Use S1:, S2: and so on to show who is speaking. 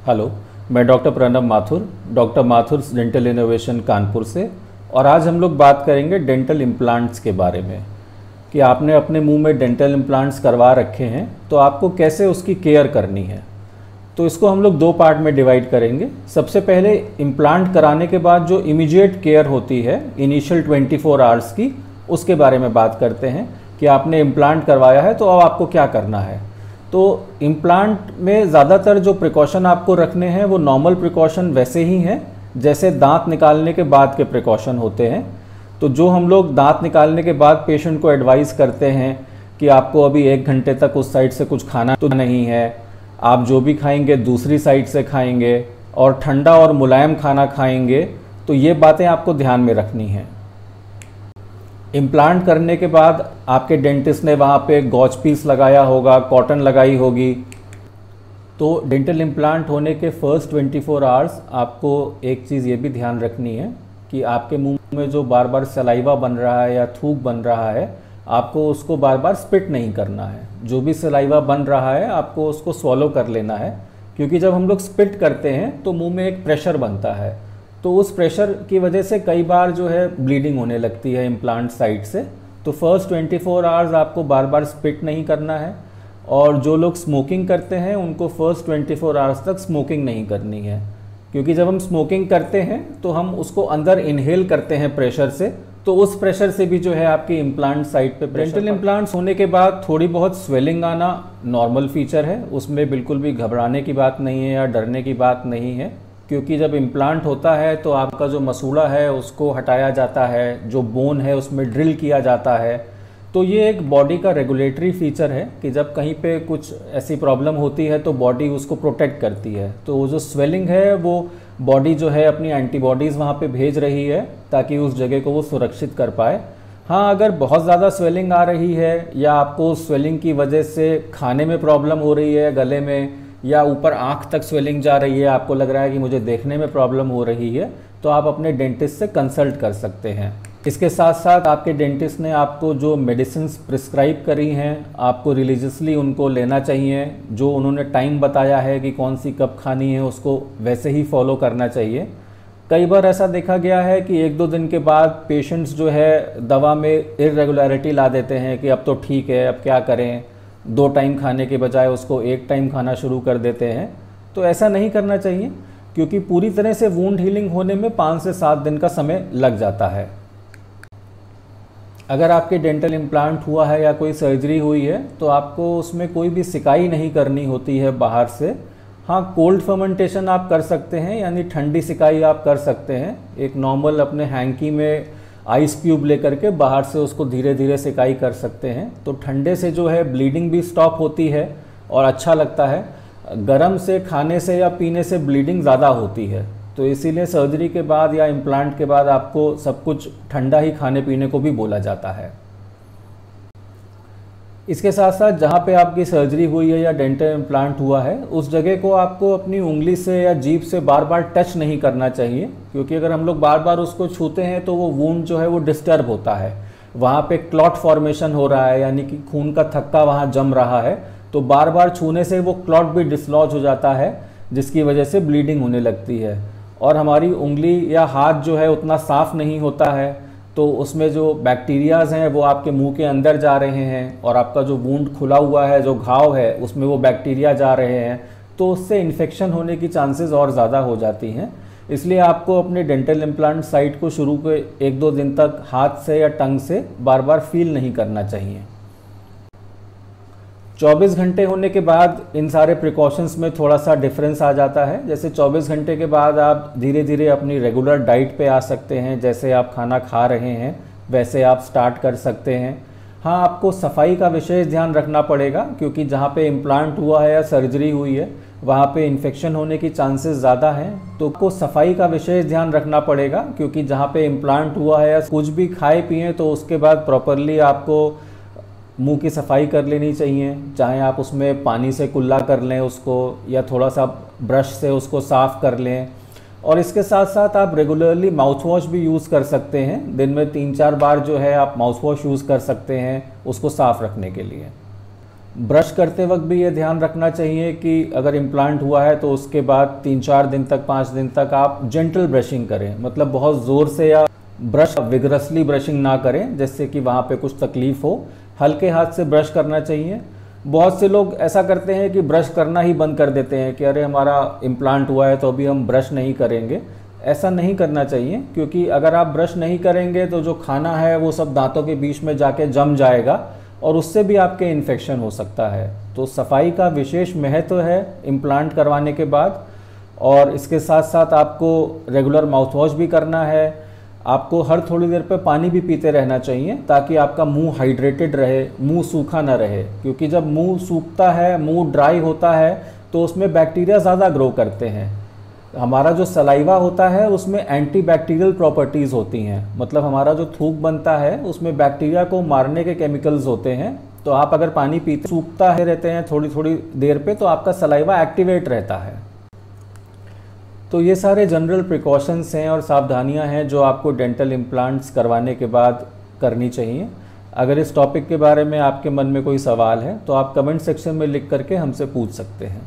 S1: Hello, मैं doctor Pranab Mathur, doctor Mathur dental innovation Kanpur से। और आज हम लोग बात करेंगे डेंटल इम्प्लांट्स के बारे में कि आपने अपने मुंह में डेंटल इम्प्लांट्स करवा रखे हैं तो आपको कैसे उसकी केयर करनी है। तो इसको हम लोग दो पार्ट में डिवाइड करेंगे। सबसे पहले इम्प्लांट कराने के बाद जो इमीडिएट केयर होती है इनिशियल 24 आवर्स की, उसके बारे में बात करते हैं कि आपने इम्प्लांट करवाया है तो अब आपको क्या करना है। तो इम्प्लांट में ज़्यादातर जो प्रिकॉशन आपको रखने हैं वो नॉर्मल प्रिकॉशन वैसे ही हैं जैसे दांत निकालने के बाद के प्रिकॉशन होते हैं। तो जो हम लोग दांत निकालने के बाद पेशेंट को एडवाइस करते हैं कि आपको अभी 1 घंटे तक उस साइड से कुछ खाना तो नहीं है, आप जो भी खाएंगे दूसरी साइड से खाएंगे और ठंडा और मुलायम खाना खाएंगे, तो ये बातें आपको ध्यान में रखनी हैं। इम्प्लांट करने के बाद आपके डेंटिस्ट ने वहाँ पे गॉज पीस लगाया होगा, कॉटन लगाई होगी। तो डेंटल इम्प्लांट होने के फर्स्ट 24 आवर्स आपको एक चीज़ ये भी ध्यान रखनी है कि आपके मुंह में जो बार बार सलाइवा बन रहा है या थूक बन रहा है, आपको उसको बार बार स्पिट नहीं करना है। जो भी सलाइवा बन रहा है आपको उसको स्वॉलो कर लेना है, क्योंकि जब हम लोग स्पिट करते हैं तो मुंह में एक प्रेशर बनता है। तो उस प्रेशर की वजह से कई बार जो है ब्लीडिंग होने लगती है इम्प्लांट साइड से। तो फर्स्ट 24 आवर्स आपको बार बार स्पिट नहीं करना है। और जो लोग स्मोकिंग करते हैं उनको फर्स्ट 24 आवर्स तक स्मोकिंग नहीं करनी है, क्योंकि जब हम स्मोकिंग करते हैं तो हम उसको अंदर इनहेल करते हैं प्रेशर से, तो उस प्रेशर से भी जो है आपकी इम्प्लांट साइड पे डेंटल इम्प्लांट्स होने के बाद थोड़ी बहुत स्वेलिंग आना नॉर्मल फीचर है। उसमें बिल्कुल भी घबराने की बात नहीं है या डरने की बात नहीं है, क्योंकि जब इम्प्लांट होता है तो आपका जो मसूड़ा है उसको हटाया जाता है, जो बोन है उसमें ड्रिल किया जाता है। तो ये एक बॉडी का रेगुलेटरी फीचर है कि जब कहीं पे कुछ ऐसी प्रॉब्लम होती है तो बॉडी उसको प्रोटेक्ट करती है। तो वो जो स्वेलिंग है वो बॉडी जो है अपनी एंटीबॉडीज़ वहाँ पे भेज रही है ताकि उस जगह को वो सुरक्षित कर पाए। हाँ, अगर बहुत ज़्यादा स्वेलिंग आ रही है या आपको स्वेलिंग की वजह से खाने में प्रॉब्लम हो रही है, गले में या ऊपर आँख तक स्वेलिंग जा रही है, आपको लग रहा है कि मुझे देखने में प्रॉब्लम हो रही है, तो आप अपने डेंटिस्ट से कंसल्ट कर सकते हैं। इसके साथ साथ आपके डेंटिस्ट ने आपको जो मेडिसिन्स प्रिस्क्राइब करी हैं आपको रिलीजियसली उनको लेना चाहिए। जो उन्होंने टाइम बताया है कि कौन सी कब खानी है उसको वैसे ही फॉलो करना चाहिए। कई बार ऐसा देखा गया है कि 1-2 दिन के बाद पेशेंट्स जो है दवा में इरेगुलरिटी ला देते हैं कि अब तो ठीक है, अब क्या करें, 2 टाइम खाने के बजाय उसको 1 टाइम खाना शुरू कर देते हैं। तो ऐसा नहीं करना चाहिए, क्योंकि पूरी तरह से वुंड हीलिंग होने में 5 से 7 दिन का समय लग जाता है। अगर आपके डेंटल इम्प्लांट हुआ है या कोई सर्जरी हुई है तो आपको उसमें कोई भी सिकाई नहीं करनी होती है बाहर से। हाँ, कोल्ड फर्मेंटेशन आप कर सकते हैं, यानी ठंडी सिकाई आप कर सकते हैं। एक नॉर्मल अपने हैंकी में आइस क्यूब लेकर के बाहर से उसको धीरे धीरे सिकाई कर सकते हैं। तो ठंडे से जो है ब्लीडिंग भी स्टॉप होती है और अच्छा लगता है। गर्म से खाने से या पीने से ब्लीडिंग ज़्यादा होती है, तो इसीलिए सर्जरी के बाद या इम्प्लांट के बाद आपको सब कुछ ठंडा ही खाने पीने को भी बोला जाता है। इसके साथ साथ जहाँ पे आपकी सर्जरी हुई है या डेंटल इम्प्लांट हुआ है उस जगह को आपको अपनी उंगली से या जीभ से बार बार टच नहीं करना चाहिए, क्योंकि अगर हम लोग बार बार उसको छूते हैं तो वो वुंड जो है वो डिस्टर्ब होता है। वहाँ पे क्लॉट फॉर्मेशन हो रहा है, यानी कि खून का थक्का वहाँ जम रहा है, तो बार बार छूने से वो क्लॉट भी डिसलॉज हो जाता है, जिसकी वजह से ब्लीडिंग होने लगती है। और हमारी उंगली या हाथ जो है उतना साफ़ नहीं होता है, तो उसमें जो बैक्टीरियाज़ हैं वो आपके मुंह के अंदर जा रहे हैं और आपका जो वुंड खुला हुआ है, जो घाव है, उसमें वो बैक्टीरिया जा रहे हैं, तो उससे इन्फेक्शन होने की चांसेस और ज़्यादा हो जाती हैं। इसलिए आपको अपने डेंटल इम्प्लांट साइट को शुरू के 1-2 दिन तक हाथ से या टंग से बार बार फील नहीं करना चाहिए। 24 घंटे होने के बाद इन सारे प्रिकॉशंस में थोड़ा सा डिफरेंस आ जाता है। जैसे 24 घंटे के बाद आप धीरे धीरे अपनी रेगुलर डाइट पे आ सकते हैं, जैसे आप खाना खा रहे हैं वैसे आप स्टार्ट कर सकते हैं। हाँ, आपको सफाई का विशेष ध्यान रखना पड़ेगा, क्योंकि जहाँ पे इम्प्लांट हुआ है या सर्जरी हुई है वहाँ पे इन्फेक्शन होने की चांसेस ज़्यादा हैं। तो आपको सफाई का विशेष ध्यान रखना पड़ेगा, क्योंकि जहाँ पे इम्प्लांट हुआ है या कुछ भी खाए पिए तो उसके बाद प्रॉपरली आपको मुंह की सफाई कर लेनी चाहिए। चाहे आप उसमें पानी से कुल्ला कर लें उसको, या थोड़ा सा ब्रश से उसको साफ़ कर लें। और इसके साथ साथ आप रेगुलरली माउथ वॉश भी यूज़ कर सकते हैं। दिन में 3-4 बार जो है आप माउथ वॉश यूज़ कर सकते हैं उसको साफ़ रखने के लिए। ब्रश करते वक्त भी ये ध्यान रखना चाहिए कि अगर इम्प्लांट हुआ है तो उसके बाद 3-4 दिन तक 5 दिन तक आप जेंटल ब्रशिंग करें, मतलब बहुत ज़ोर से या ब्रश विगरसली ब्रशिंग ना करें जिससे कि वहाँ पे कुछ तकलीफ़ हो। हल्के हाथ से ब्रश करना चाहिए। बहुत से लोग ऐसा करते हैं कि ब्रश करना ही बंद कर देते हैं कि अरे हमारा इम्प्लांट हुआ है तो अभी हम ब्रश नहीं करेंगे। ऐसा नहीं करना चाहिए, क्योंकि अगर आप ब्रश नहीं करेंगे तो जो खाना है वो सब दांतों के बीच में जाके जम जाएगा और उससे भी आपके इन्फेक्शन हो सकता है। तो सफाई का विशेष महत्व है इम्प्लांट करवाने के बाद। और इसके साथ साथ आपको रेगुलर माउथ वॉश भी करना है। आपको हर थोड़ी देर पे पानी भी पीते रहना चाहिए ताकि आपका मुंह हाइड्रेटेड रहे, मुंह सूखा ना रहे, क्योंकि जब मुंह सूखता है, मुंह ड्राई होता है तो उसमें बैक्टीरिया ज़्यादा ग्रो करते हैं। हमारा जो सलाइवा होता है उसमें एंटी बैक्टीरियल प्रॉपर्टीज़ होती हैं, मतलब हमारा जो थूक बनता है उसमें बैक्टीरिया को मारने के केमिकल्स होते हैं। तो आप अगर पानी पीते सूखता है रहते हैं थोड़ी थोड़ी देर पे तो आपका सलाइवा एक्टिवेट रहता है। तो ये सारे जनरल प्रिकॉशंस हैं और सावधानियां हैं जो आपको डेंटल इम्प्लांट्स करवाने के बाद करनी चाहिए। अगर इस टॉपिक के बारे में आपके मन में कोई सवाल है तो आप कमेंट सेक्शन में लिख करके हमसे पूछ सकते हैं।